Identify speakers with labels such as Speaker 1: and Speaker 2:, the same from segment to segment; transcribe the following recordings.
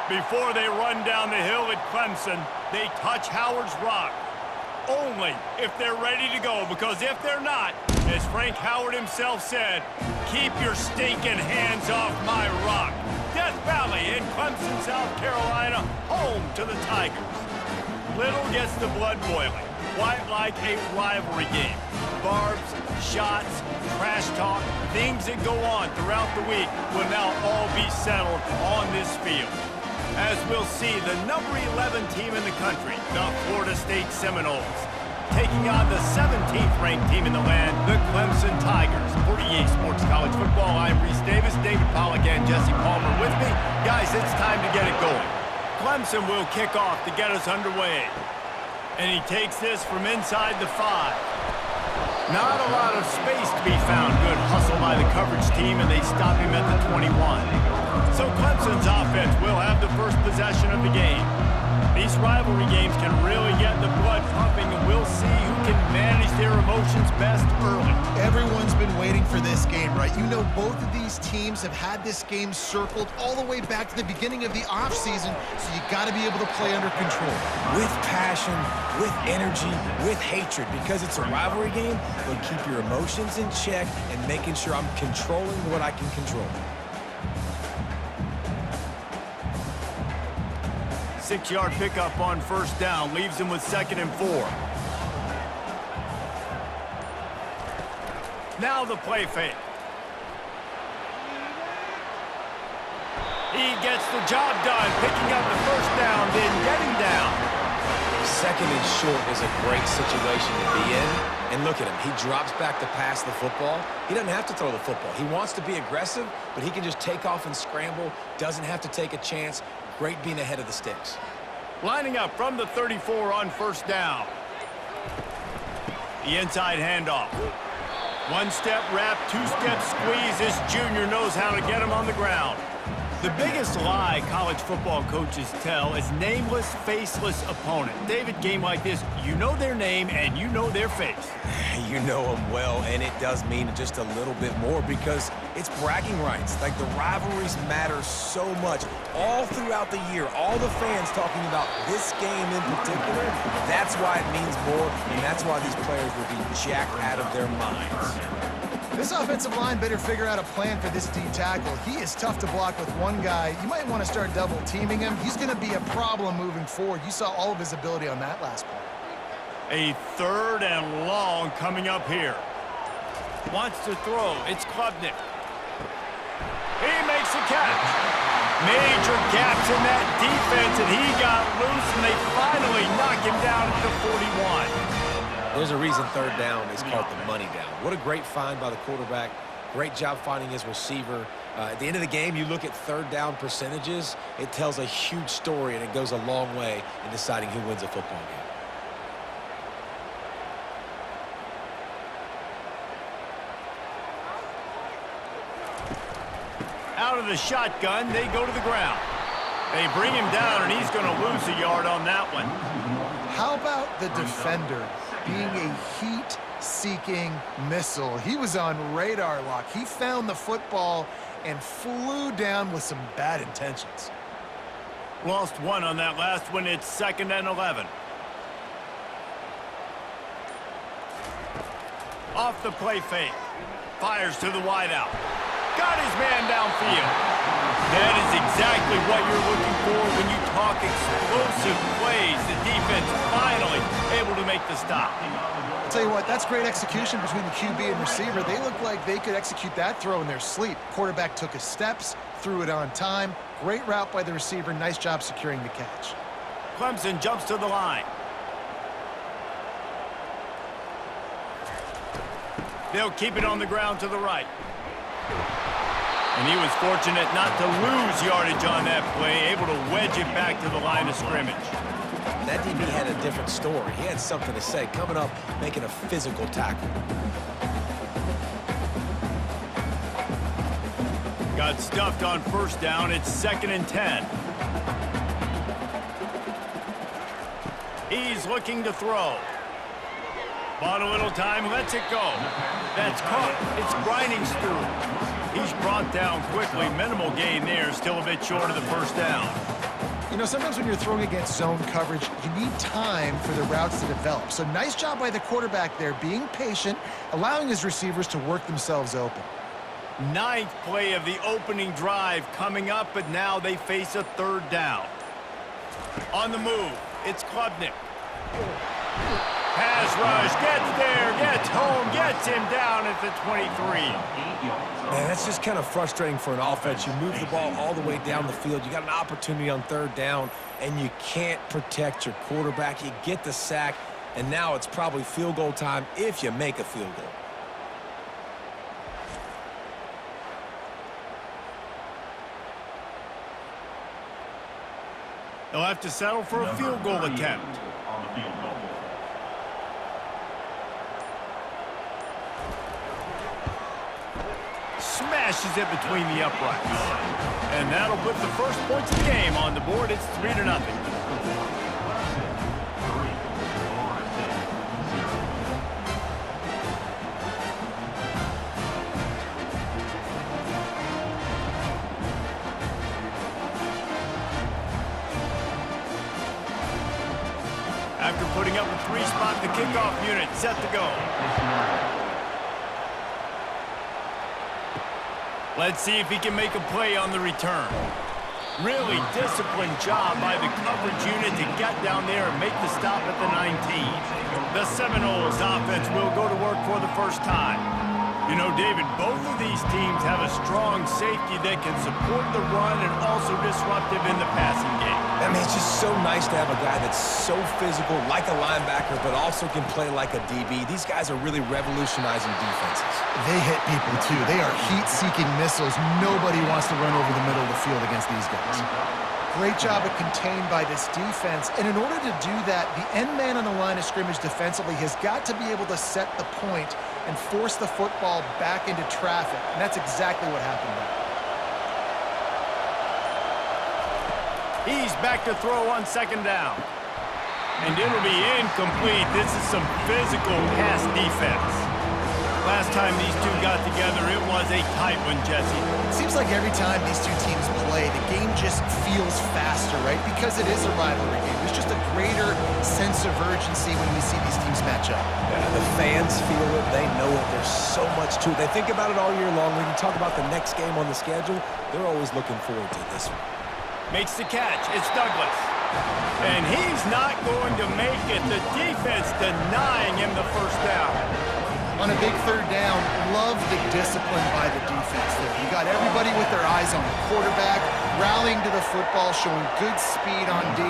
Speaker 1: Before they run down the hill at Clemson, they touch Howard's rock. Only if they're ready to go, because if they're not, as Frank Howard himself said, keep your stinking hands off my rock. Death Valley in Clemson, South Carolina, home to the Tigers. Little gets the blood boiling, quite like a rivalry game. Barbs, shots, trash talk, things that go on throughout the week will now all be settled on this field. As we'll see, the number 11 team in the country, the Florida State Seminoles, taking on the 17th ranked team in the land, the Clemson Tigers. For EA Sports College Football, I'm Reese Davis, David Pollack, and Jesse Palmer with me. Guys, it's time to get it going. Clemson will kick off to get us underway. And he takes this from inside the 5. Not a lot of space to be found. Good hustle by the coverage team, and they stop him at the 21. So Clemson's offense will have the first possession of the game. These rivalry games can really get the blood pumping, and we'll see who can manage their emotions best early.
Speaker 2: Everyone's been waiting for this game, right? You know, both of these teams have had this game circled all the way back to the beginning of the offseason, so you got to be able to play under control.
Speaker 3: With passion, with energy, with hatred, because it's a rivalry game, but keep your emotions in check and making sure I'm controlling what I can control.
Speaker 1: 6-yard pickup on first down, leaves him with 2nd and 4. Now the play fake. He gets the job done, picking up the first down, then getting down.
Speaker 3: 2nd and short is a great situation to be in. And look at him. He drops back to pass the football. He doesn't have to throw the football. He wants to be aggressive, but he can just take off and scramble. Doesn't have to take a chance. Great being ahead of the sticks.
Speaker 1: Lining up from the 34 on first down. The inside handoff. 1-step wrap, 2-step squeeze. This junior knows how to get him on the ground. The biggest lie college football coaches tell is nameless, faceless opponent. David, game like this, you know their name and you know their face.
Speaker 3: You know them well, and it does mean just a little bit more because it's bragging rights. Like, the rivalries matter so much all throughout the year. All the fans talking about this game in particular, that's why it means more, and that's why these players will be jacked out of their minds.
Speaker 2: This offensive line better figure out a plan for this D tackle. He is tough to block with one guy. You might want to start double teaming him. He's going to be a problem moving forward. You saw all of his ability on that last play.
Speaker 1: A 3rd and long coming up here. Wants to throw. It's Klubnik. He makes a catch. Major gaps in that defense, and he got loose, and they finally knock him down at the 41.
Speaker 3: There's a reason 3rd down is called the money down. What a great find by the quarterback. Great job finding his receiver. At the end of the game, you look at 3rd down percentages. It tells a huge story, and it goes a long way in deciding who wins a football game.
Speaker 1: Out of the shotgun, they go to the ground. They bring him down, and he's going to lose a yard on that one.
Speaker 2: How about the defender being a heat-seeking missile? He was on radar lock. He found the football and flew down with some bad intentions.
Speaker 1: Lost 1 on that last one. It's 2nd and 11. Off the play fake. Fires to the wideout. Got his man downfield. That is exactly what you're looking for when you talk explosive plays. The defense finally able to make the stop.
Speaker 2: I'll tell you what, that's great execution between the QB and receiver. They look like they could execute that throw in their sleep. Quarterback took his steps, threw it on time. Great route by the receiver. Nice job securing the catch.
Speaker 1: Clemson jumps to the line. They'll keep it on the ground to the right. And he was fortunate not to lose yardage on that play, able to wedge it back to the line of scrimmage.
Speaker 3: That DB had a different story. He had something to say, coming up, making a physical tackle.
Speaker 1: Got stuffed on first down. It's 2nd and 10. He's looking to throw. Bought a little time, lets it go. That's caught. It's grinding through. He's brought down quickly. Minimal gain there. Still a bit short of the first down.
Speaker 2: You know, sometimes when you're throwing against zone coverage, you need time for the routes to develop. So nice job by the quarterback there, being patient, allowing his receivers to work themselves open.
Speaker 1: Ninth play of the opening drive coming up, but now they face a third down. On the move, it's Klubnik. Pass rush, gets there, gets home, gets him down at the 23.
Speaker 3: Man, that's just kind of frustrating for an offense. You move the ball all the way down the field. You got an opportunity on third down, and you can't protect your quarterback. You get the sack, and now it's probably field goal time if you make a field goal.
Speaker 1: They'll have to settle for a field goal attempt. Smashes it between the uprights. And that'll put the first points of the game on the board. It's 3-0. After putting up a 3-spot, the kickoff unit set to go. Let's see if he can make a play on the return. Really disciplined job by the coverage unit to get down there and make the stop at the 19. The Seminoles offense will go to work for the first time. You know, David, both of these teams have a strong safety that can support the run and also disruptive in the passing game.
Speaker 3: I mean, it's just so nice to have a guy that's so physical, like a linebacker, but also can play like a DB. These guys are really revolutionizing defenses.
Speaker 2: They hit people, too. They are heat-seeking missiles. Nobody wants to run over the middle of the field against these guys. Great job of contained by this defense. And in order to do that, the end man on the line of scrimmage defensively has got to be able to set the point and force the football back into traffic. And that's exactly what happened there.
Speaker 1: He's back to throw on second down. And it'll be incomplete. This is some physical pass defense. Last time these two got together, it was a tight one, Jesse.
Speaker 2: It seems like every time these two teams play, the game just feels faster, right? Because it is a rivalry game. There's just a greater sense of urgency when we see these teams match up.
Speaker 3: Yeah, the fans feel it. They know it. There's so much to it. They think about it all year long. When you talk about the next game on the schedule, they're always looking forward to this one.
Speaker 1: Makes the catch. It's Douglas. And he's not going to make it. The defense denying him the first down.
Speaker 2: On a big third down, love the discipline by the defense there. You got everybody with their eyes on the quarterback, rallying to the football, showing good speed on D.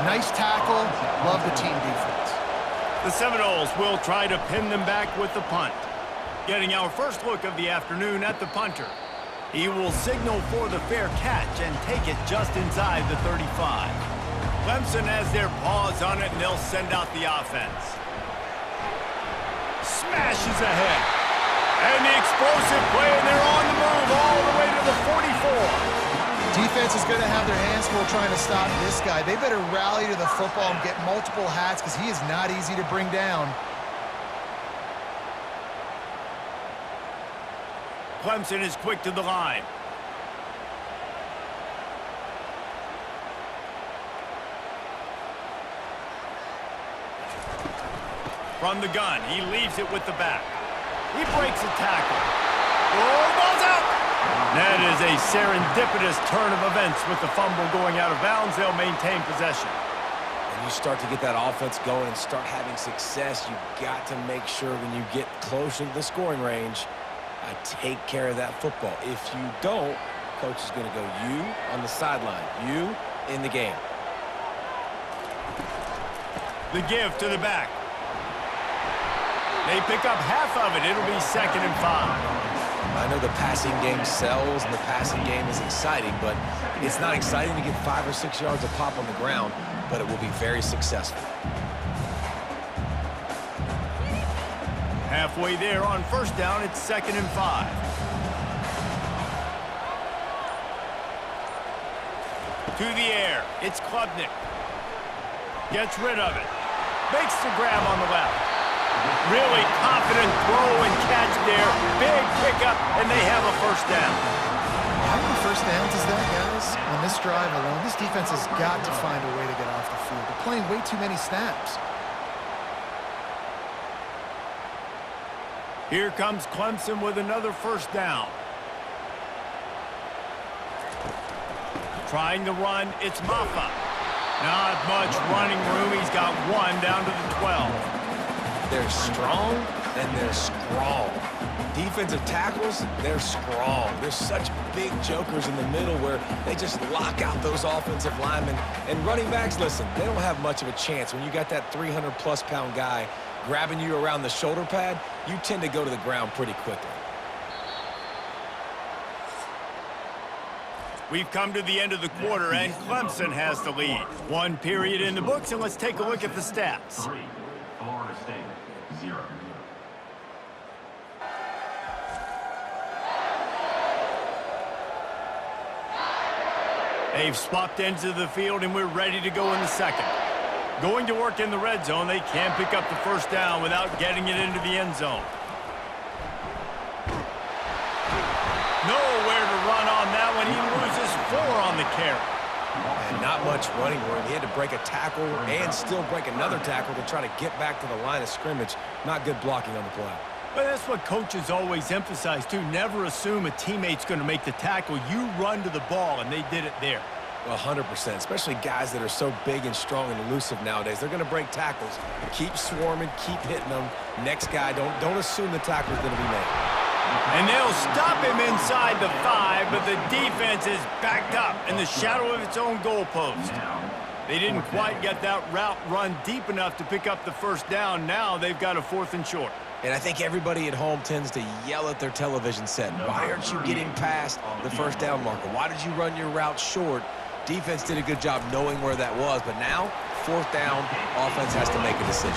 Speaker 2: Nice tackle. Love the team defense.
Speaker 1: The Seminoles will try to pin them back with the punt. Getting our first look of the afternoon at the punter. He will signal for the fair catch and take it just inside the 35. Clemson has their paws on it, and they'll send out the offense. Smashes ahead. And the explosive play, and they're on the move all the way to the 44.
Speaker 2: Defense is going to have their hands full trying to stop this guy. They better rally to the football and get multiple hats because he is not easy to bring down.
Speaker 1: Clemson is quick to the line. From the gun, he leaves it with the back. He breaks a tackle. Oh, ball's out! That is a serendipitous turn of events with the fumble going out of bounds. They'll maintain possession.
Speaker 3: When you start to get that offense going and start having success, you've got to make sure when you get closer to the scoring range, take care of that football. If you don't, coach is going to go you on the sideline, you in the game.
Speaker 1: The give to the back. They pick up half of it. It'll be 2nd and 5.
Speaker 3: I know the passing game sells and the passing game is exciting, but it's not exciting to get 5 or 6 yards of pop on the ground, but it will be very successful.
Speaker 1: Halfway there on first down, it's 2nd and 5. To the air, it's Klubnik. Gets rid of it. Makes the grab on the left. Really confident throw and catch there. Big pickup, and they have a first down.
Speaker 2: Having a first first downs as that, guys? On this drive alone, this defense has got to find a way to get off the field. They're playing way too many snaps.
Speaker 1: Here comes Clemson with another first down. Trying to run, it's Maffa. Not much running room. He's got one down to the 12.
Speaker 3: They're strong, and they're strong. Defensive tackles, they're strong. There's such big jokers in the middle where they just lock out those offensive linemen. And running backs, listen, they don't have much of a chance. When you got that 300-plus pound guy grabbing you around the shoulder pad, you tend to go to the ground pretty quickly.
Speaker 1: We've come to the end of the quarter, and Clemson has the lead. One period in the books, and let's take a look at the stats.
Speaker 4: 3, Florida State, 0.
Speaker 1: They've swapped ends of the field, and we're ready to go in the second. Going to work in the red zone, they can't pick up the first down without getting it into the end zone. Nowhere to run on that one. He loses 4 on the carry.
Speaker 3: And not much running room. He had to break a tackle and still break another tackle to try to get back to the line of scrimmage. Not good blocking on the play.
Speaker 1: But that's what coaches always emphasize, too. Never assume a teammate's going to make the tackle. You run to the ball, and they did it there.
Speaker 3: 100%, especially guys that are so big and strong and elusive nowadays. They're going to break tackles. Keep swarming, keep hitting them. Next guy, don't assume the tackle's going to be made.
Speaker 1: And they'll stop him inside the 5, but the defense is backed up in the shadow of its own goalpost. They didn't quite get that route run deep enough to pick up the first down. Now they've got a 4th and short.
Speaker 3: And I think everybody at home tends to yell at their television set. Why aren't you getting past the first down marker? Why did you run your route short? Defense did a good job knowing where that was, but now, 4th down, offense has to make a decision.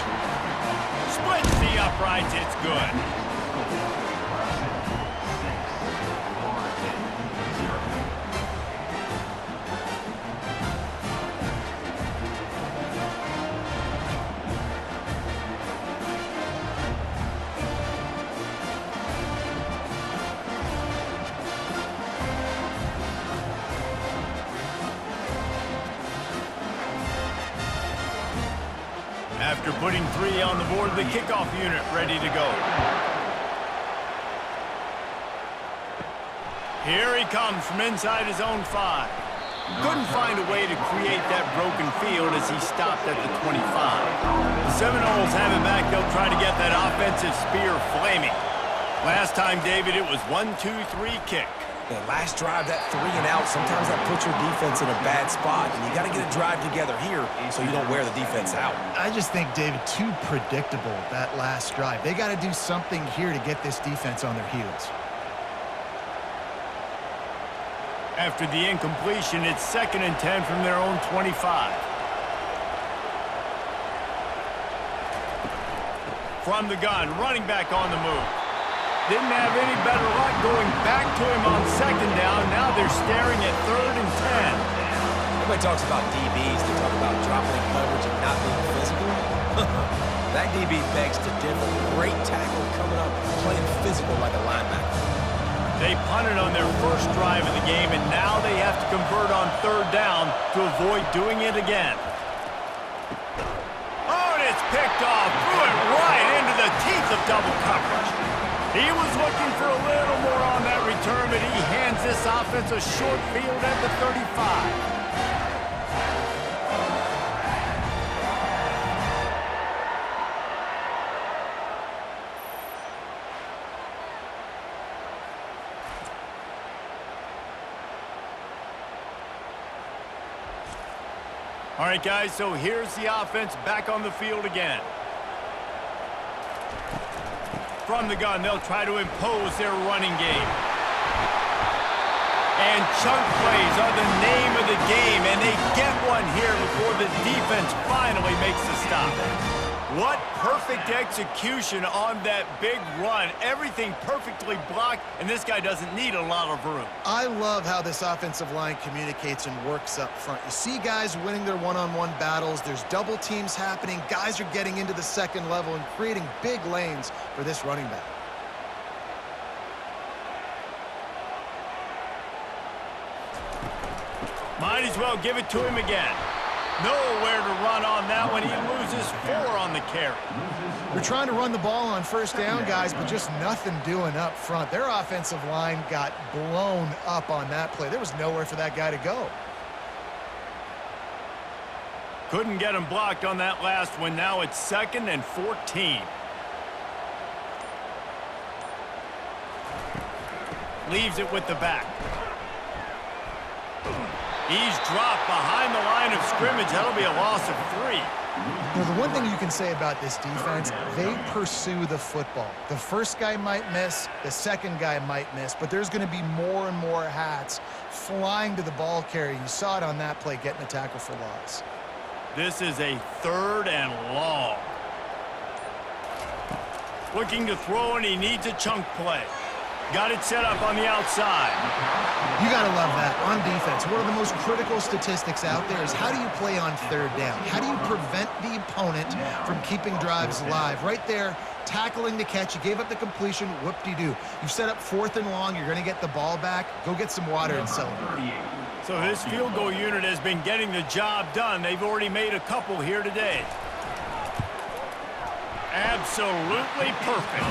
Speaker 1: Splits the uprights, it's good. After putting 3 on the board, the kickoff unit ready to go. Here he comes from inside his own 5. Couldn't find a way to create that broken field as he stopped at the 25. The Seminoles have it back. They'll try to get that offensive spear flaming. Last time, David, it was 1-2-3 kick.
Speaker 3: The last drive, that 3 and out, sometimes that puts your defense in a bad spot, and you got to get a drive together here so you don't wear the defense out.
Speaker 2: I just think, David, too predictable, that last drive. They got to do something here to get this defense on their heels.
Speaker 1: After the incompletion, it's 2nd and 10 from their own 25. From the gun, running back on the move. Didn't have any better luck going back to him on 2nd down. Now they're staring at 3rd and 10.
Speaker 3: Everybody talks about DBs. They talk about dropping coverage and not being physical. That DB begs to differ. Great tackle coming up, playing physical like a linebacker.
Speaker 1: They punted on their first drive of the game, and now they have to convert on 3rd down to avoid doing it again. Oh, and it's picked off. Threw it right into the teeth of double coverage. He was looking for a little more on that return, but he hands this offense a short field at the 35. All right, guys, so here's the offense back on the field again. From the gun, they'll try to impose their running game. And chunk plays are the name of the game, and they get one here before the defense finally makes the stop. What perfect execution on that big run. Everything perfectly blocked, and this guy doesn't need a lot of room.
Speaker 2: I love how this offensive line communicates and works up front. You see guys winning their one-on-one battles. There's double teams happening. Guys are getting into the second level and creating big lanes for this running back.
Speaker 1: Might as well give it to him again. Nowhere to run on that one. He loses 4 on the carry.
Speaker 2: They're trying to run the ball on first down, guys, but just nothing doing up front. Their offensive line got blown up on that play. There was nowhere for that guy to go.
Speaker 1: Couldn't get him blocked on that last one. Now it's 2nd and 14. Leaves it with the back. He's dropped behind the line of scrimmage. That'll be a loss of 3.
Speaker 2: You know, the one thing you can say about this defense, they pursue the football. The first guy might miss, the second guy might miss, but there's going to be more and more hats flying to the ball carrier. You saw it on that play, getting a tackle for loss.
Speaker 1: This is a 3rd and long. Looking to throw, and he needs a chunk play. Got it set up on the outside.
Speaker 2: You got to love that on defense. One of the most critical statistics out there is how do you play on 3rd down? How do you prevent the opponent from keeping drives alive? Right there, tackling the catch. You gave up the completion. Whoop-de-doo. You set up 4th and long. You're going to get the ball back. Go get some water and celebrate.
Speaker 1: So this field goal unit has been getting the job done. They've already made a couple here today. Absolutely perfect.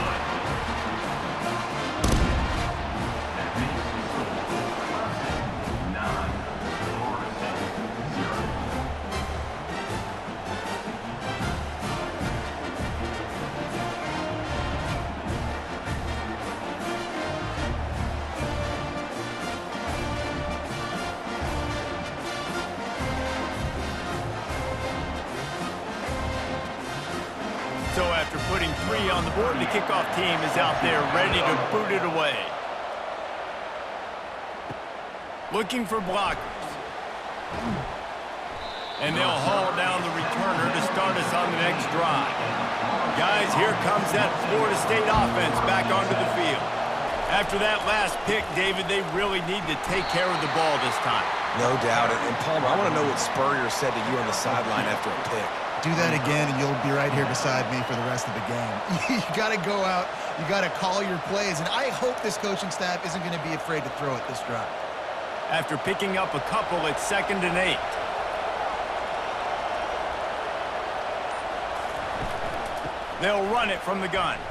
Speaker 1: So after putting 3 on the board, the kickoff team is out there ready to boot it away. Looking for blockers. And they'll haul down the returner to start us on the next drive. Guys, here comes that Florida State offense back onto the field. After that last pick, David, they really need to take care of the ball this time.
Speaker 3: No doubt. And Palmer, I want to know what Spurrier said to you on the sideline after a pick.
Speaker 2: Do that again, and you'll be right here beside me for the rest of the game. You got to go out. You got to call your plays, and I hope this coaching staff isn't going to be afraid to throw it this drive.
Speaker 1: After picking up a couple, it's 2nd and 8. They'll run it from the gun.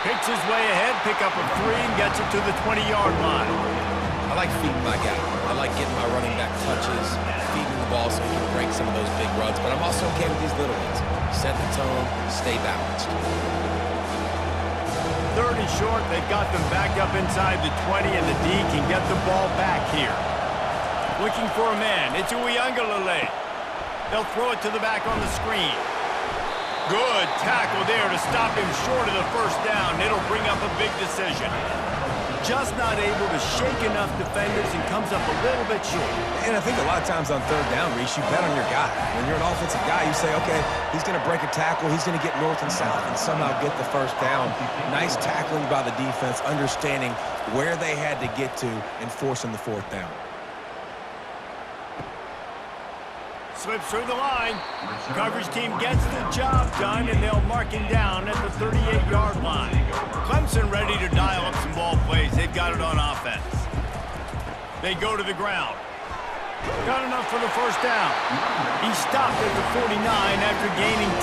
Speaker 1: Picks his way ahead, pick up a 3, and gets it to the 20-yard line.
Speaker 3: I like feeding my guy. I like getting my running back touches, feeding the ball so he can break some of those big runs, but I'm also okay with these little ones. Set the tone, stay balanced.
Speaker 1: 3rd and short, they've got them backed up inside the 20, and the D can get the ball back here. Looking for a man, it's Uiagalelei. They'll throw it to the back on the screen. Good tackle there to stop him short of the first down. It'll bring up a big decision. Just not able to shake enough defenders and comes up a little bit short.
Speaker 3: And I think a lot of times on 3rd down, Reese, you bet on your guy. When you're an offensive guy, you say, okay, he's going to break a tackle, he's going to get north and south and somehow get the first down. Nice tackling by the defense, understanding where they had to get to and forcing the 4th down.
Speaker 1: Slips through the line. Coverage team gets the job done, and they'll mark him down at the 38-yard line. Clemson ready to dial up some ball plays. They've got it on offense. They go to the ground. Got enough for the first down. He stopped at the 49 after gaining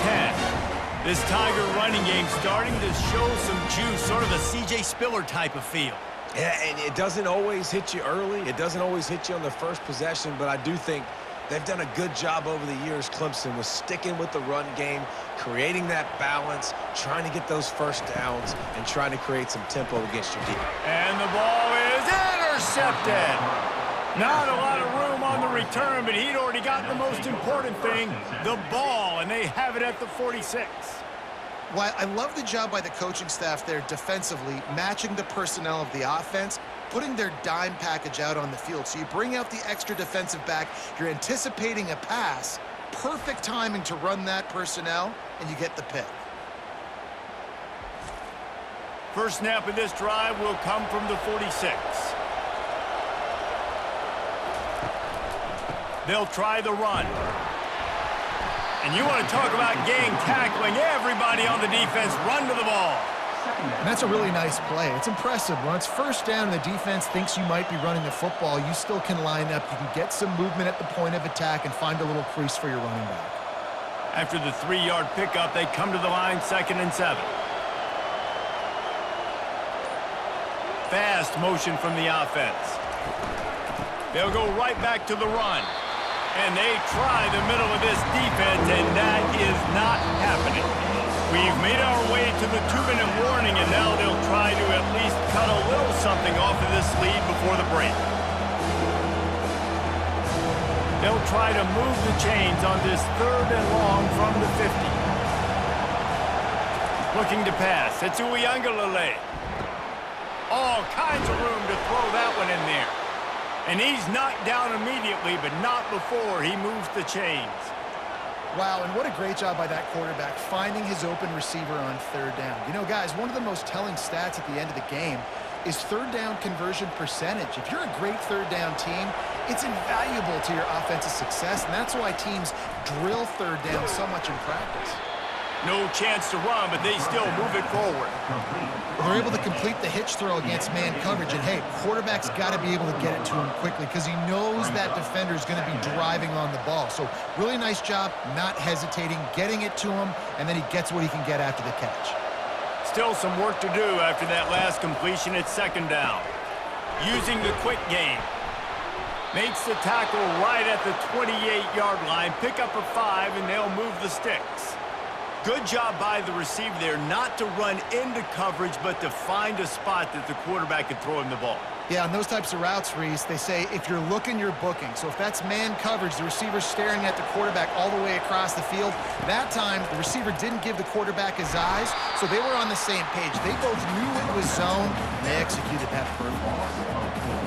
Speaker 1: 10. This Tiger running game starting to show some juice, sort of a C.J. Spiller type of feel.
Speaker 3: Yeah, and it doesn't always hit you early. It doesn't always hit you on the first possession, but I do think they've done a good job over the years, Clemson, with sticking with the run game, creating that balance, trying to get those first downs, and trying to create some tempo against your defense.
Speaker 1: And the ball is intercepted. Not a lot of room on the return, but he'd already got the most important thing, the ball, and they have it at the 46.
Speaker 2: Well, I love the job by the coaching staff there defensively, matching the personnel of the offense, putting their dime package out on the field. So you bring out the extra defensive back, you're anticipating a pass, perfect timing to run that personnel, and you get the pick.
Speaker 1: First snap of this drive will come from the 46. They'll try the run. And you want to talk about gang tackling. Everybody on the defense run to the ball.
Speaker 2: And that's a really nice play. It's impressive. When it's first down and the defense thinks you might be running the football, you still can line up. You can get some movement at the point of attack and find a little crease for your running back.
Speaker 1: After the 3-yard pickup, they come to the line 2nd and 7. Fast motion from the offense. They'll go right back to the run. And they try the middle of this defense, and that is not happening. We've made our way to the 2-minute warning, and now they'll try to at least cut a little something off of this lead before the break. They'll try to move the chains on this 3rd and long from the 50. Looking to pass. It's Uiagalelei. All kinds of room to throw that one in there. And he's knocked down immediately, but not before he moves the chains.
Speaker 2: Wow, and what a great job by that quarterback finding his open receiver on 3rd down. You know, guys, one of the most telling stats at the end of the game is 3rd down conversion percentage. If you're a great 3rd down team, it's invaluable to your offensive success, and that's why teams drill 3rd down so much in practice.
Speaker 1: No chance to run, but they still move it forward.
Speaker 2: They're able to complete the hitch throw against man coverage, and hey, quarterback's got to be able to get it to him quickly because he knows that defender is going to be driving on the ball. So really nice job, not hesitating, getting it to him, and then he gets what he can get after the catch.
Speaker 1: Still some work to do after that last completion at 2nd down. Using the quick game. Makes the tackle right at the 28-yard line. Pick up a 5, and they'll move the sticks. Good job by the receiver there not to run into coverage, but to find a spot that the quarterback could throw him the ball.
Speaker 2: Yeah, on those types of routes, Reese, they say if you're looking, you're booking. So if that's man coverage, the receiver's staring at the quarterback all the way across the field. That time, the receiver didn't give the quarterback his eyes, so they were on the same page. They both knew it was zone, and they executed that perfectly.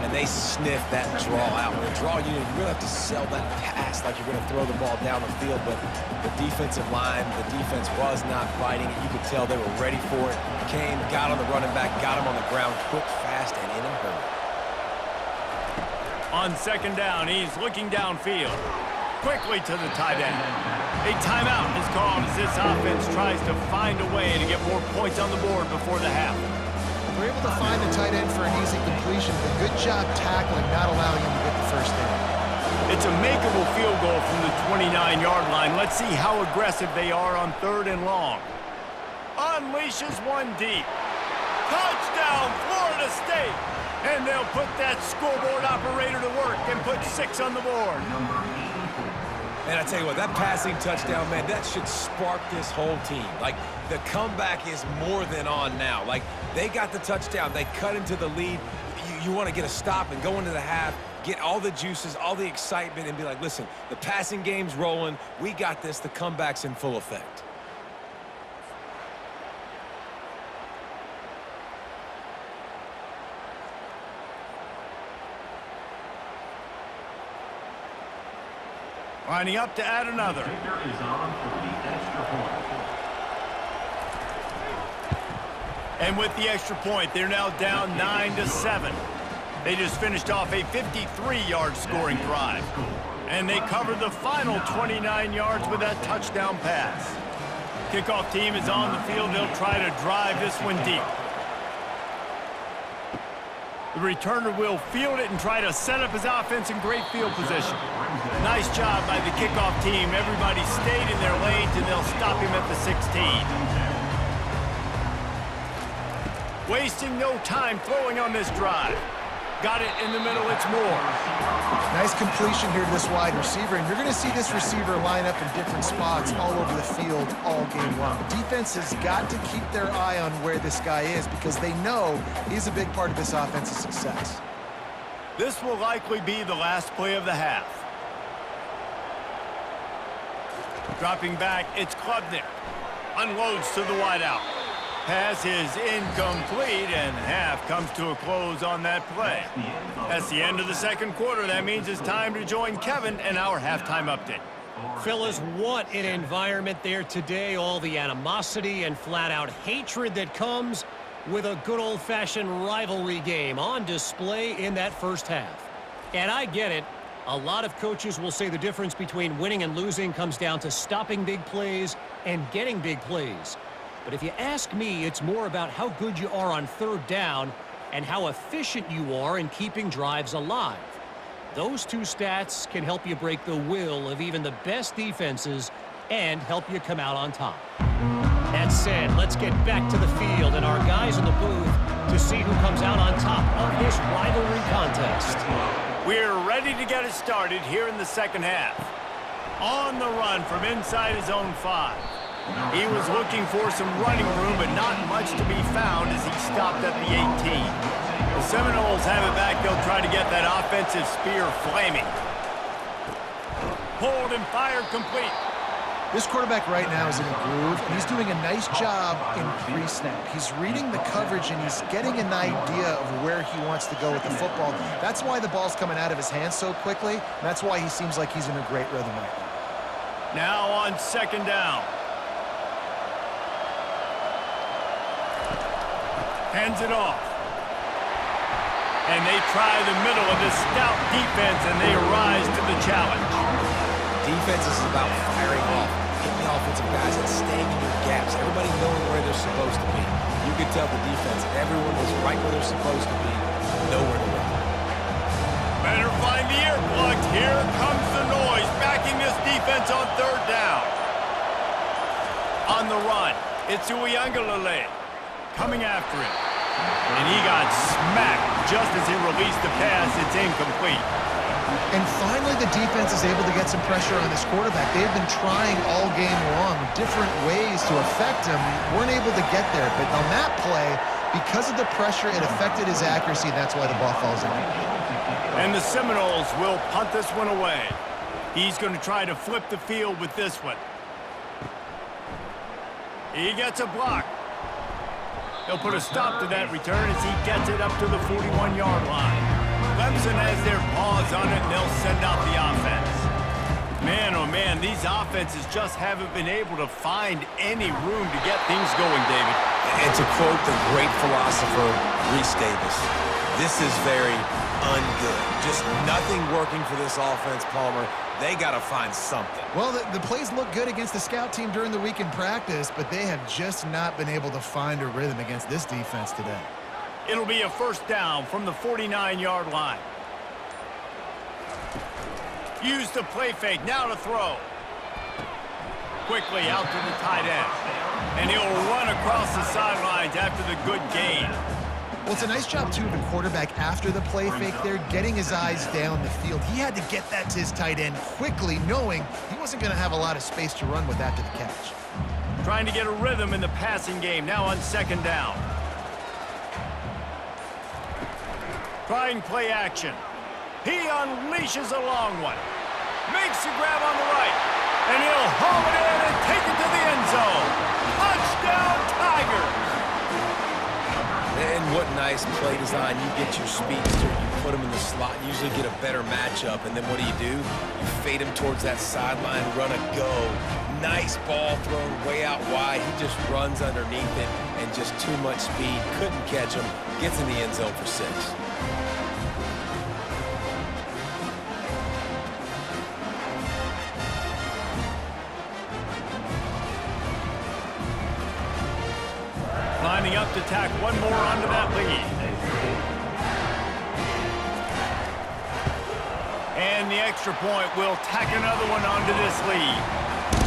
Speaker 3: And they sniffed that draw out. With a draw unit, you're going to have to sell that pass like you're going to throw the ball down the field, but the defensive line, the defense was not biting it. You could tell they were ready for it. Came, got on the running back, got him on the ground quick, fast, and in a hurry.
Speaker 1: On 2nd down, he's looking downfield. Quickly to the tight end. A timeout is called as this offense tries to find a way to get more points on the board before the half.
Speaker 2: They're able to find the tight end for an easy completion, but good job tackling, not allowing him to get the first down.
Speaker 1: It's a makeable field goal from the 29-yard line. Let's see how aggressive they are on 3rd and long. Unleashes one deep. Touchdown, Florida State! And they'll put that scoreboard operator to work and put 6 on the board.
Speaker 3: And I tell you what, that passing touchdown, man, that should spark this whole team. Like, the comeback is more than on now. Like, they got the touchdown. They cut into the lead. You want to get a stop and go into the half, get all the juices, all the excitement, and be like, listen, the passing game's rolling. We got this. The comeback's in full effect.
Speaker 1: Lining up to add another.
Speaker 4: Kicker is on for the extra point.
Speaker 1: And with the extra point, they're now down 9-7. They just finished off a 53-yard scoring drive. And they covered the final 29 yards with that touchdown pass. Kickoff team is on the field. They'll try to drive this one deep. The returner will field it and try to set up his offense in great field position. Nice job by the kickoff team. Everybody stayed in their lanes, and they'll stop him at the 16. Wasting no time throwing on this drive. Got it in the middle, it's Moore.
Speaker 2: Nice completion here to this wide receiver, and you're going to see this receiver line up in different spots all over the field all game long. The defense has got to keep their eye on where this guy is because they know he's a big part of this offensive success.
Speaker 1: This will likely be the last play of the half. Dropping back, it's Klubnik. Unloads to the wideout. Pass is incomplete, and half comes to a close on that play. That's the end of the second quarter. That means it's time to join Kevin and our halftime update.
Speaker 5: Fellas, what an environment there today. All the animosity and flat-out hatred that comes with a good old-fashioned rivalry game on display in that first half. And I get it. A lot of coaches will say the difference between winning and losing comes down to stopping big plays and getting big plays. But if you ask me, it's more about how good you are on third down and how efficient you are in keeping drives alive. Those two stats can help you break the will of even the best defenses and help you come out on top. That said, let's get back to the field and our guys in the booth to see who comes out on top of this rivalry contest.
Speaker 1: We're ready to get it started here in the second half. On the run from inside his own 5. He was looking for some running room, but not much to be found as he stopped at the 18. The Seminoles have it back. They'll try to get that offensive spear flaming. Pulled and fired complete.
Speaker 2: This quarterback right now is in a groove, and he's doing a nice job in pre-snap. He's reading the coverage, and he's getting an idea of where he wants to go with the football. That's why the ball's coming out of his hands so quickly. And that's why he seems like he's in a great rhythm right now.
Speaker 1: Now on second down. Hands it off. And they try the middle of this stout defense, and they rise to the challenge.
Speaker 3: Defense is about firing off, hitting the offensive guys and staying in your gaps. Everybody knowing where they're supposed to be. You can tell the defense, everyone is right where they're supposed to be, nowhere to run.
Speaker 1: Better find the earplugs. Here comes the noise, backing this defense on third down. On the run, it's Uiagalelei coming after him. And he got smacked just as he released the pass. It's incomplete.
Speaker 2: And finally, the defense is able to get some pressure on this quarterback. They've been trying all game long different ways to affect him. Weren't able to get there. But on that play, because of the pressure, it affected his accuracy, and that's why the ball falls in.
Speaker 1: And the Seminoles will punt this one away. He's going to try to flip the field with this one. He gets a block. He'll put a stop to that return as he gets it up to the 41-yard line. Clemson has their paws on it, and they'll send out the offense. Man, oh man, these offenses just haven't been able to find any room to get things going, David.
Speaker 3: And to quote the great philosopher, Reese Davis, this is very ungood. Just nothing working for this offense, Palmer. They got to find something.
Speaker 2: Well, the plays look good against the scout team during the week in practice, but they have just not been able to find a rhythm against this defense today.
Speaker 1: It'll be a first down from the 49-yard line. Use the play fake, now to throw. Quickly out to the tight end. And he'll run across the sidelines after the good gain.
Speaker 2: Well, it's a nice job, too, of the quarterback after the play fake there, getting his eyes down the field. He had to get that to his tight end quickly, knowing he wasn't going to have a lot of space to run with after the catch.
Speaker 1: Trying to get a rhythm in the passing game, now on second down. Trying play action. He unleashes a long one. Makes the grab on the right. And he'll haul it in and take it to the end zone. Touchdown, Tigers!
Speaker 3: And what nice play design. You get your speedster, you put him in the slot, usually get a better matchup. And then what do? You fade him towards that sideline, run a go. Nice ball thrown way out wide. He just runs underneath it and just too much speed. Couldn't catch him. Gets in the end zone for 6.
Speaker 1: Lining up to tack one more onto that lead. And the extra point will tack another one onto this lead.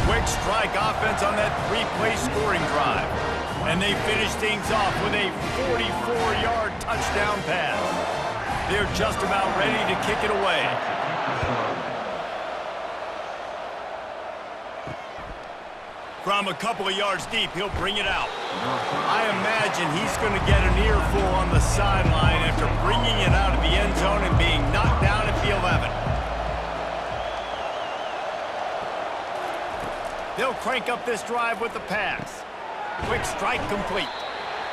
Speaker 1: Quick strike offense on that 3-play scoring drive. And they finish things off with a 44-yard touchdown pass. They're just about ready to kick it away. From a couple of yards deep, he'll bring it out. I imagine he's going to get an earful on the sideline after bringing it out of the end zone and being knocked down at the 11. They'll crank up this drive with the pass. Quick strike complete.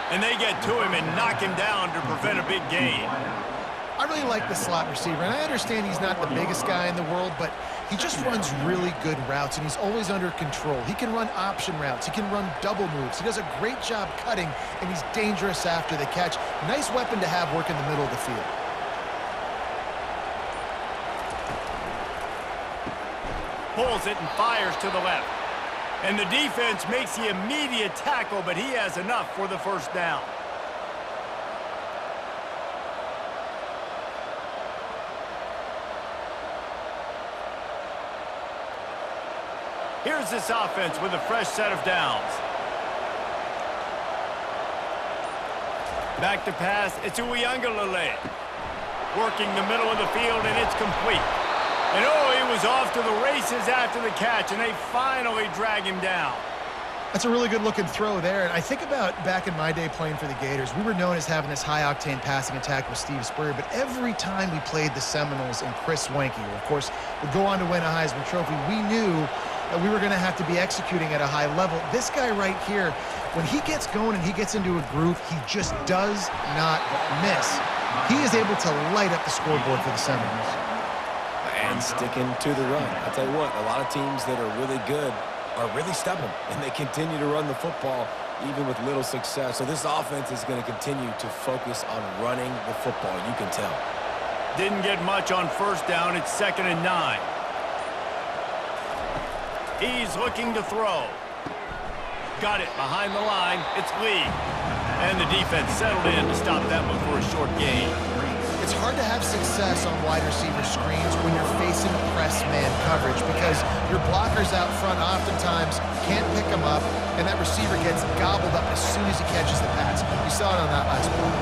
Speaker 1: And they get to him and knock him down to prevent a big gain.
Speaker 2: I really like the slot receiver, and I understand he's not the biggest guy in the world, but he just runs really good routes, and he's always under control. He can run option routes. He can run double moves. He does a great job cutting, and he's dangerous after the catch. Nice weapon to have work in the middle of the field.
Speaker 1: Pulls it and fires to the left. And the defense makes the immediate tackle, but he has enough for the first down. Here's this offense with a fresh set of downs. Back to pass, it's Uiagalelei. Working the middle of the field, and it's complete. And oh, he was off to the races after the catch, and they finally drag him down.
Speaker 2: That's a really good-looking throw there. And I think about back in my day playing for the Gators, we were known as having this high-octane passing attack with Steve Spurrier, but every time we played the Seminoles and Chris Wenke, who, of course, would go on to win a Heisman Trophy, we knew that we were going to have to be executing at a high level. This guy right here, when he gets going and he gets into a groove, he just does not miss. He is able to light up the scoreboard for the Seminoles.
Speaker 3: And sticking to the run. I'll tell you what, a lot of teams that are really good are really stubborn, and they continue to run the football even with little success. So this offense is going to continue to focus on running the football, you can tell.
Speaker 1: Didn't get much on first down. It's 2nd and 9. He's looking to throw. Got it behind the line. It's Lee. And the defense settled in to stop that one for a short gain.
Speaker 2: It's hard to have success on wide receiver screens when you're facing press man coverage because your blockers out front oftentimes can't pick them up, and that receiver gets gobbled up as soon as he catches the pass. We saw it on that last play.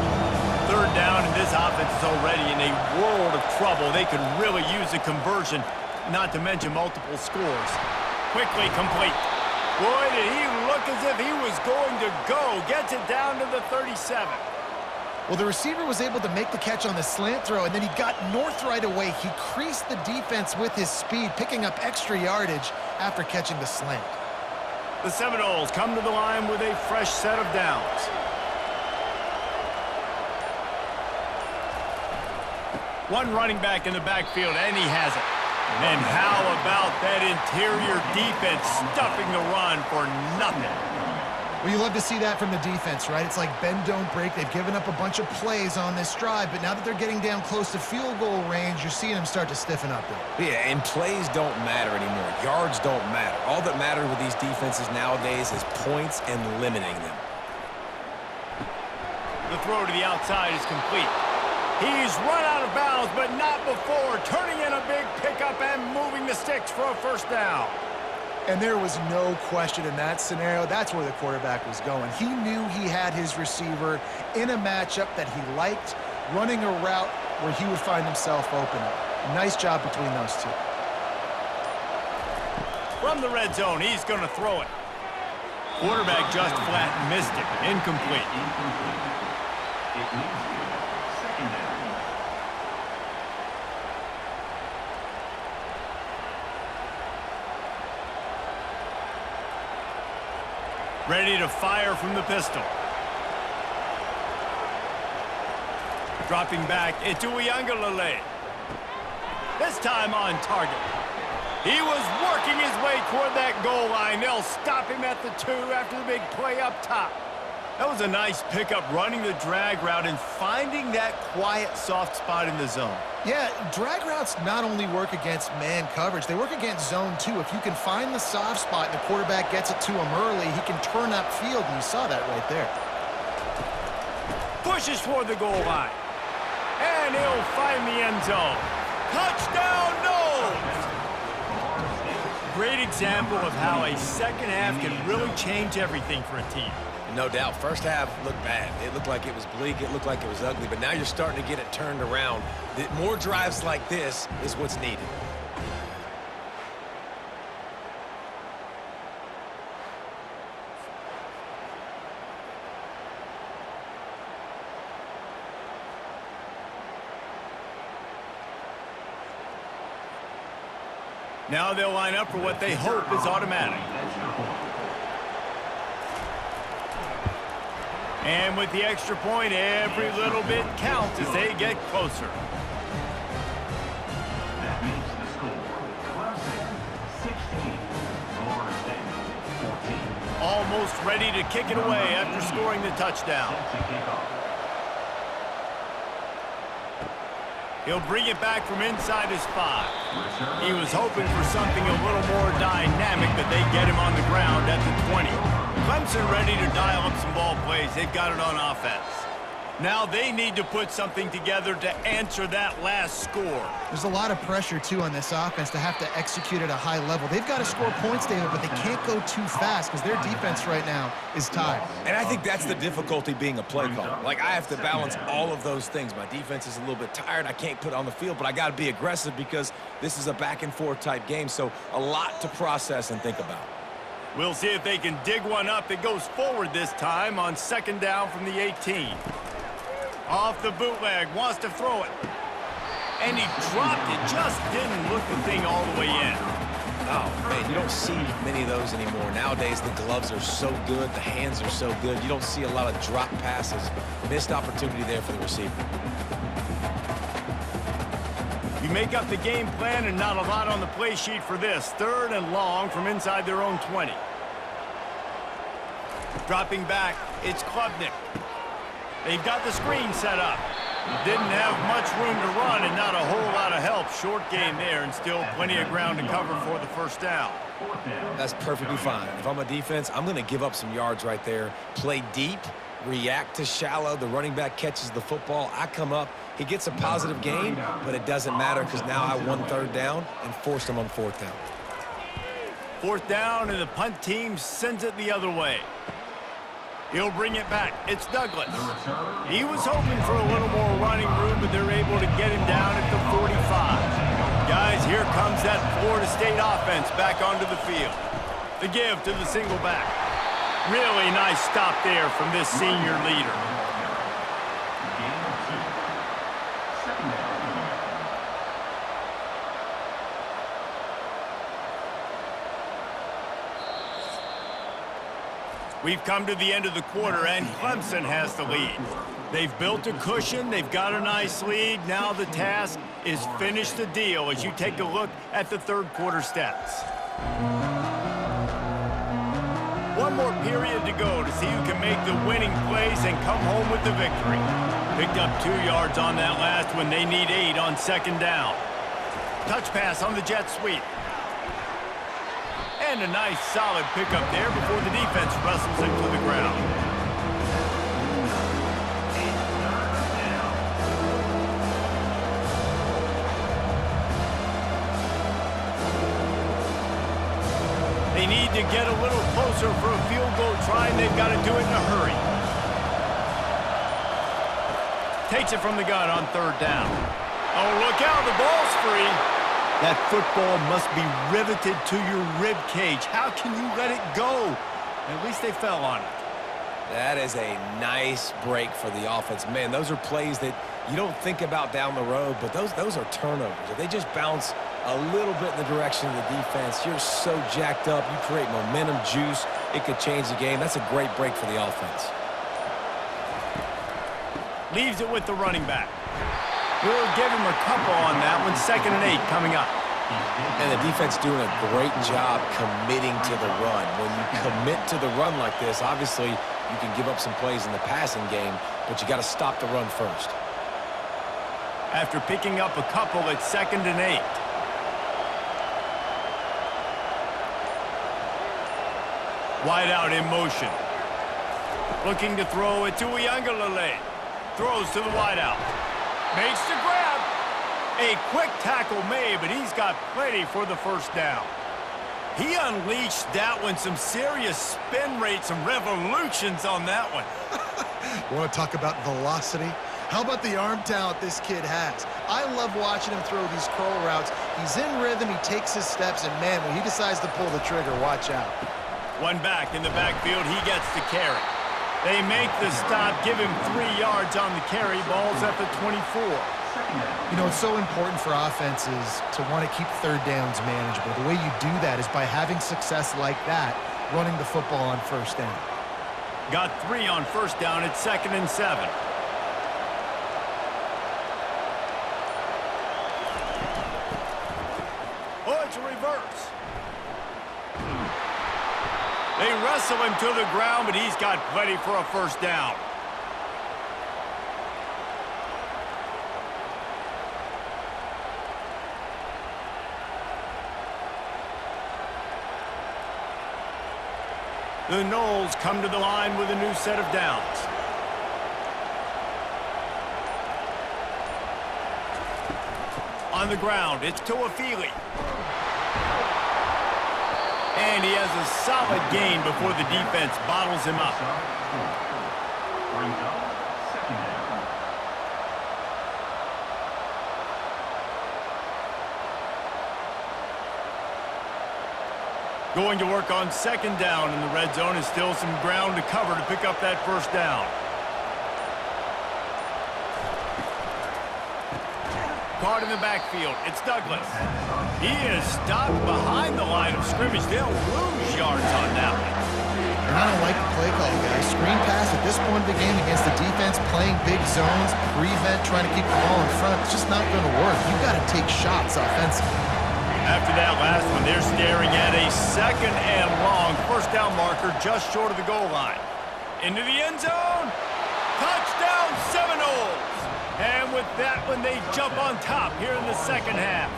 Speaker 1: 3rd down, and this offense is already in a world of trouble. They could really use a conversion, not to mention multiple scores. Quickly complete. Boy, did he look as if he was going to go. Gets it down to the 37.
Speaker 2: Well, the receiver was able to make the catch on the slant throw, and then he got north right away. He creased the defense with his speed, picking up extra yardage after catching the slant.
Speaker 1: The Seminoles come to the line with a fresh set of downs. One running back in the backfield, and he has it. And how about that interior defense stuffing the run for nothing?
Speaker 2: Well, you love to see that from the defense, right? It's like bend, don't break. They've given up a bunch of plays on this drive, but now that they're getting down close to field goal range, you're seeing them start to stiffen up there.
Speaker 3: Yeah, and plays don't matter anymore. Yards don't matter. All that matters with these defenses nowadays is points and limiting them.
Speaker 1: The throw to the outside is complete. He's run out of bounds, but not before turning in a big pickup and moving the sticks for a first down.
Speaker 2: And there was no question in that scenario. That's where the quarterback was going. He knew he had his receiver in a matchup that he liked, running a route where he would find himself open. Nice job between those two.
Speaker 1: From the red zone, he's going to throw it. Quarterback just flat missed it. Incomplete.
Speaker 4: It means 2nd down.
Speaker 1: Ready to fire from the pistol. Dropping back, it's Uiagalelei. This time on target. He was working his way toward that goal line. They'll stop him at the 2 after the big play up top. That was a nice pickup, running the drag route and finding that quiet, soft spot in the zone.
Speaker 2: Yeah, drag routes not only work against man coverage, they work against zone too. If you can find the soft spot and the quarterback gets it to him early, he can turn upfield, and you saw that right there.
Speaker 1: Pushes for the goal line. And he'll find the end zone. Touchdown, Noles! Great example of how a second half can really change everything for a team.
Speaker 3: No doubt. First half looked bad. It looked like it was bleak. It looked like it was ugly. But now you're starting to get it turned around. More drives like this is what's needed.
Speaker 1: Now they'll line up for what they hope is automatic. And with the extra point, every little bit counts as they get closer.
Speaker 4: That makes the score Clemson 16, Florida State 14.
Speaker 1: Almost ready to kick it away after scoring the touchdown.
Speaker 4: Set to kick off.
Speaker 1: He'll bring it back from inside his 5. He was hoping for something a little more dynamic, but they get him on the ground at the 20. Clemson ready to dial up some ball plays. They've got it on offense. Now they need to put something together to answer that last score.
Speaker 2: There's a lot of pressure, too, on this offense to have to execute at a high level. They've got to score points, David, but they can't go too fast because their defense right now is tired.
Speaker 3: And I think that's the difficulty being a play caller. Like, I have to balance all of those things. My defense is a little bit tired. I can't put it on the field, but I got to be aggressive because this is a back-and-forth type game, so a lot to process and think about.
Speaker 1: We'll see if they can dig one up. It goes forward this time on 2nd down from the 18. Off the bootleg, wants to throw it. And he dropped it, just didn't look the thing all the way in.
Speaker 3: Oh, man, you don't see many of those anymore. Nowadays, the gloves are so good, the hands are so good. You don't see a lot of drop passes. Missed opportunity there for the receiver.
Speaker 1: You make up the game plan and not a lot on the play sheet for this. 3rd and long from inside their own 20. Dropping back, it's Klubnik. They've got the screen set up. Didn't have much room to run and not a whole lot of help. Short game there and still plenty of ground to cover for the 1st down.
Speaker 3: That's perfectly fine. If I'm a defense, I'm going to give up some yards right there. Play deep, react to shallow. The running back catches the football. I come up. He gets a positive gain, but it doesn't matter because now I won 3rd down and forced him on 4th down.
Speaker 1: 4th down and the punt team sends it the other way. He'll bring it back. It's Douglas. He was hoping for a little more running room, but they're able to get him down at the 45. Guys, here comes that Florida State offense back onto the field. The give to the single back. Really nice stop there from this senior leader. We've come to the end of the quarter, and Clemson has the lead. They've built a cushion. They've got a nice lead. Now the task is finish the deal as you take a look at the 3rd quarter stats. One more period to go to see who can make the winning plays and come home with the victory. Picked up 2 yards on that last one. They need 8 on 2nd down. Touch pass on the jet sweep. And a nice solid pickup there before the defense wrestles him to the ground. They need to get a little closer for a field goal try, and they've got to do it in a hurry. Takes it from the gun on 3rd down. Oh, look out, the ball's free. That football must be riveted to your rib cage. How can you let it go? At least they fell on it.
Speaker 3: That is a nice break for the offense. Man, those are plays that you don't think about down the road, but those are turnovers. If they just bounce a little bit in the direction of the defense, you're so jacked up. You create momentum, juice. It could change the game. That's a great break for the offense.
Speaker 1: Leaves it with the running back. We'll give him a couple on that one. 2nd and 8 coming up.
Speaker 3: And the defense doing a great job committing to the run. When you commit to the run like this, obviously you can give up some plays in the passing game, but you got to stop the run first.
Speaker 1: After picking up a couple at 2nd and 8. Wide out in motion. Looking to throw it to Uiagalelei. Throws to the wide out. Makes the grab. A quick tackle made, but he's got plenty for the 1st down. He unleashed that one. Some serious spin rate, some revolutions on that one.
Speaker 2: Want to talk about velocity? How about the arm talent this kid has? I love watching him throw these curl routes. He's in rhythm, he takes his steps, and man, when he decides to pull the trigger, watch out.
Speaker 1: One back in the backfield, he gets the carry. They make the stop, give him 3 yards on the carry. Ball's at the 24.
Speaker 2: You know, it's so important for offenses to want to keep 3rd downs manageable. The way you do that is by having success like that, running the football on 1st down.
Speaker 1: Got 3 on 1st down at 2nd and 7. Oh, it's a reverse. They wrestle him to the ground, but he's got plenty for a 1st down. The Noles come to the line with a new set of downs. On the ground, it's Tuafili. And he has a solid gain before the defense bottles him up.
Speaker 4: Brings up second down.
Speaker 1: Going to work on second down in the red zone, and still some ground to cover to pick up that first down. Caught in the backfield, it's Douglas. He is stopped behind the line of scrimmage. They'll lose yards on that one.
Speaker 2: And I don't like the play call, guys. Screen pass at this point of the game against the defense, playing big zones, prevent, trying to keep the ball in front. It's just not going to work. You've got to take shots offensively.
Speaker 1: After that last one, they're staring at a second and long first down marker just short of the goal line. Into the end zone. Touchdown, Seminoles. And with that one, they jump on top here in the second half.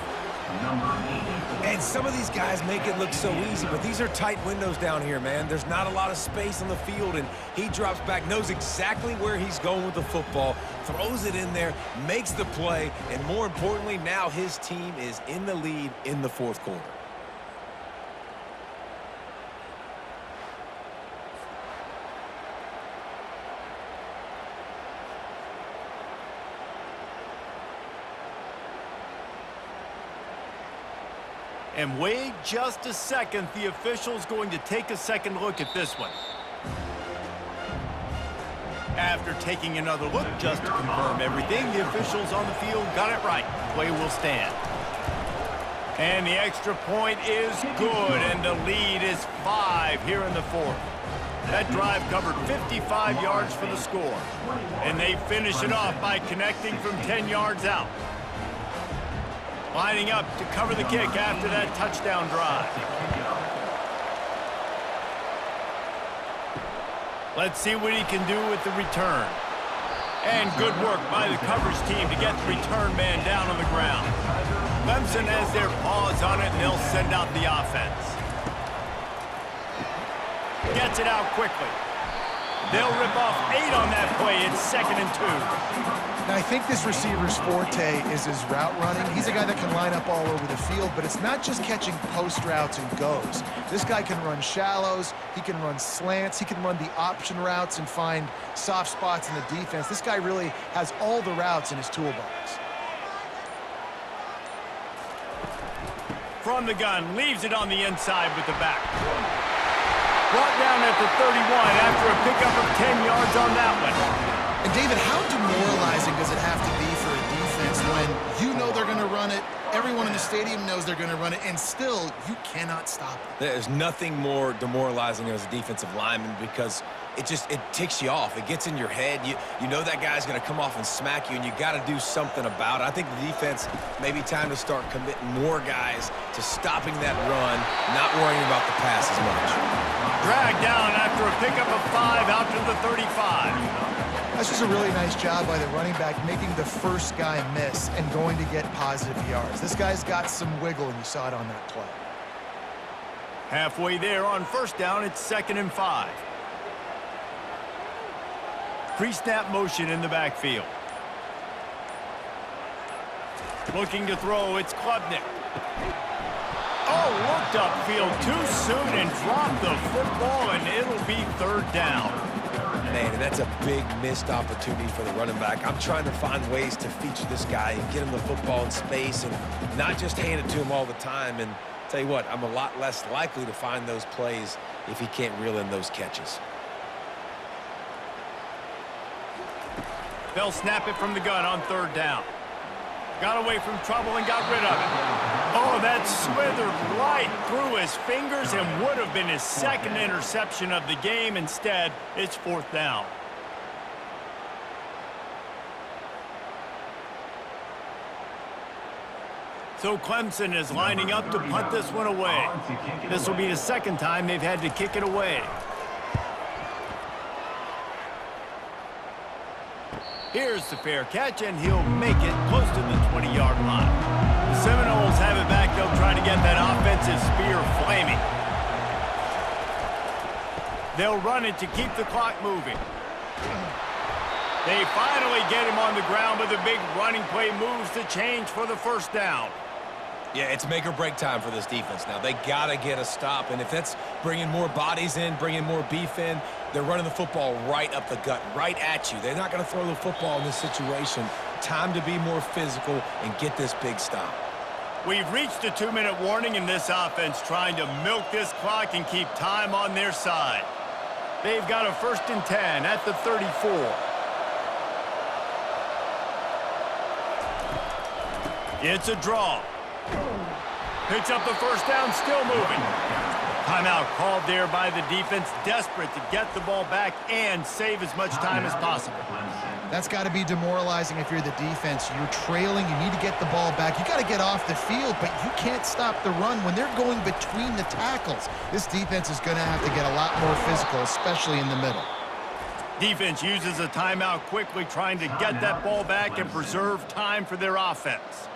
Speaker 3: And some of these guys make it look so easy, but these are tight windows down here, man. There's not a lot of space on the field, and he drops back, knows exactly where he's going with the football, throws it in there, makes the play, and more importantly, now his team is in the lead in the fourth quarter.
Speaker 1: And wait just a second. The official's going to take a second look at this one. After taking another look just to confirm everything, the officials on the field got it right. Play will stand. And the extra point is good, and the lead is 5 here in the fourth. That drive covered 55 yards for the score. And they finish it off by connecting from 10 yards out. Lining up to cover the kick after that touchdown drive. Let's see what he can do with the return. And good work by the coverage team to get the return man down on the ground. Clemson has their paws on it, and they'll send out the offense. Gets it out quickly. They'll rip off 8 on that play. It's 2nd and 2.
Speaker 2: Now, I think this receiver's forte is his route running. He's a guy that can line up all over the field, but it's not just catching post routes and goes. This guy can run shallows, he can run slants, he can run the option routes and find soft spots in the defense. This guy really has all the routes in his toolbox.
Speaker 1: From the gun, leaves it on the inside with the back. Brought down at the 31 after a pickup of 10 yards on that one.
Speaker 2: And David, how demoralizing does it have to be for a defense when you know they're going to run it, everyone in the stadium knows they're going to run it, and still you cannot stop it?
Speaker 3: There's nothing more demoralizing as a defensive lineman because it ticks you off. It gets in your head. You know that guy's going to come off and smack you, and you got to do something about it. I think the defense may be time to start committing more guys to stopping that run, not worrying about the pass as much.
Speaker 1: Dragged down after a pickup of 5 out to the 35.
Speaker 2: That's just a really nice job by the running back making the first guy miss and going to get positive yards. This guy's got some wiggle, and you saw it on that play.
Speaker 1: Halfway there on first down, it's 2nd and 5. Pre-snap motion in the backfield. Looking to throw, it's Klubnik. Oh, looked upfield too soon and dropped the football, and it'll be 3rd down.
Speaker 3: Man, and that's a big missed opportunity for the running back. I'm trying to find ways to feature this guy and get him the football in space and not just hand it to him all the time. And tell you what, I'm a lot less likely to find those plays if he can't reel in those catches.
Speaker 1: They'll snap it from the gun on 3rd down. Got away from trouble and got rid of it. Oh, that slithered right through his fingers and would have been his 2nd interception of the game. Instead, it's 4th down. So Clemson is lining up to punt this one away. This will be the 2nd time they've had to kick it away. Here's the fair catch, and he'll make it close to the 20-yard line. The Seminoles have it back. They'll try to get that offensive spear flaming. They'll run it to keep the clock moving. They finally get him on the ground, but the big running play moves the change for the first down.
Speaker 3: Yeah, it's make or break time for this defense now. They got to get a stop, and if that's bringing more bodies in, bringing more beef in, they're running the football right up the gut, right at you. They're not going to throw the football in this situation. Time to be more physical and get this big stop.
Speaker 1: We've reached a 2-minute warning in this offense, trying to milk this clock and keep time on their side. They've got a 1st and 10 at the 34. It's a draw. Picks up the first down, still moving. Timeout called there by the defense, desperate to get the ball back and save as much time as possible.
Speaker 2: That's got to be demoralizing if you're the defense. You're trailing, you need to get the ball back. You got to get off the field, but you can't stop the run when they're going between the tackles. This defense is going to have to get a lot more physical, especially in the middle.
Speaker 1: Defense uses a timeout quickly, trying to get that ball back and preserve time for their offense.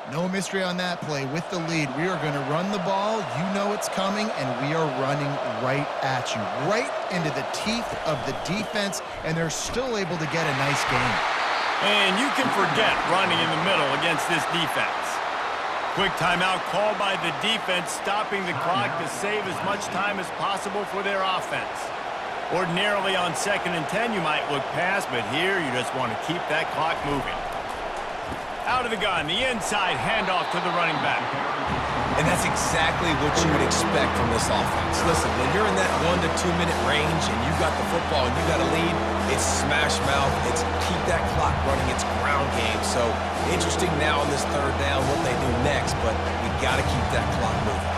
Speaker 2: No mystery on that play. With the lead, we are going to run the ball. You know it's coming, and we are running right at you, right into the teeth of the defense, and they're still able to get a nice gain.
Speaker 1: And you can forget running in the middle against this defense. Quick timeout called by the defense, stopping the clock to save as much time as possible for their offense. Ordinarily on 2nd and 10, you might look past, but here you just want to keep that clock moving. Out of the gun, the inside handoff to the running back.
Speaker 3: And that's exactly what you would expect from this offense. Listen, when you're in that 1 to 2 minute range and you got the football and you got a lead, it's smash mouth, it's keep that clock running, it's ground game. So interesting now on this 3rd down what they do next, but we got to keep that clock moving.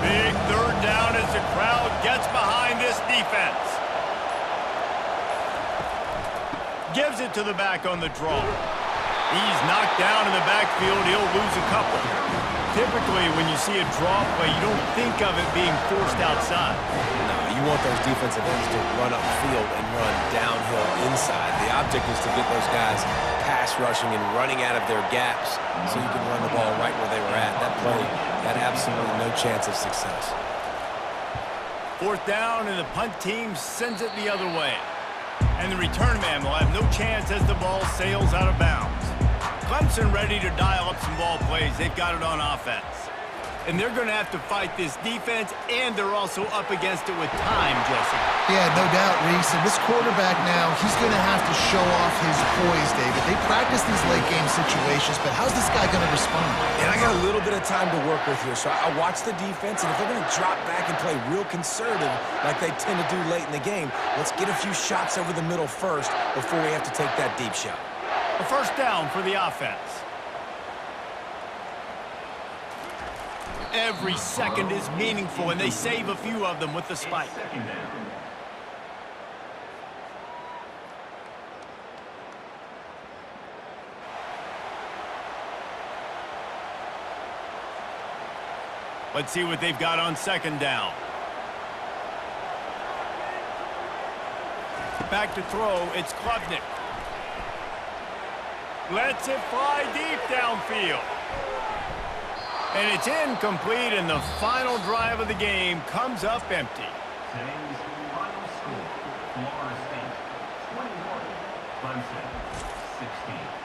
Speaker 1: Big 3rd down as the crowd gets behind this defense. Gives it to the back on the draw. He's knocked down in the backfield. He'll lose a couple. Typically, when you see a draw play, you don't think of it being forced outside.
Speaker 3: No, you want those defensive ends to run upfield and run downhill inside. The object is to get those guys pass rushing and running out of their gaps so you can run the ball right where they were at. That play had absolutely no chance of success.
Speaker 1: 4th down, and the punt team sends it the other way. And the return man will have no chance as the ball sails out of bounds. Clemson ready to dial up some ball plays. They've got it on offense. And they're going to have to fight this defense, and they're also up against it with time, Jesse.
Speaker 2: Yeah, no doubt, Reese. And this quarterback now, he's going to have to show off his poise, David. They practice these late-game situations, but how's this guy going to respond?
Speaker 3: And I got a little bit of time to work with here, so I watch the defense, and if they're going to drop back and play real conservative like they tend to do late in the game, let's get a few shots over the middle first before we have to take that deep shot.
Speaker 1: A 1st down for the offense. Every second is meaningful, and they save a few of them with the spike. Let's see what they've got on 2nd down. Back to throw, it's Klubnik. Lets it fly deep downfield. And it's incomplete, and the final drive of the game comes up empty.
Speaker 4: Today's final score, Florida State 21, Clemson 16.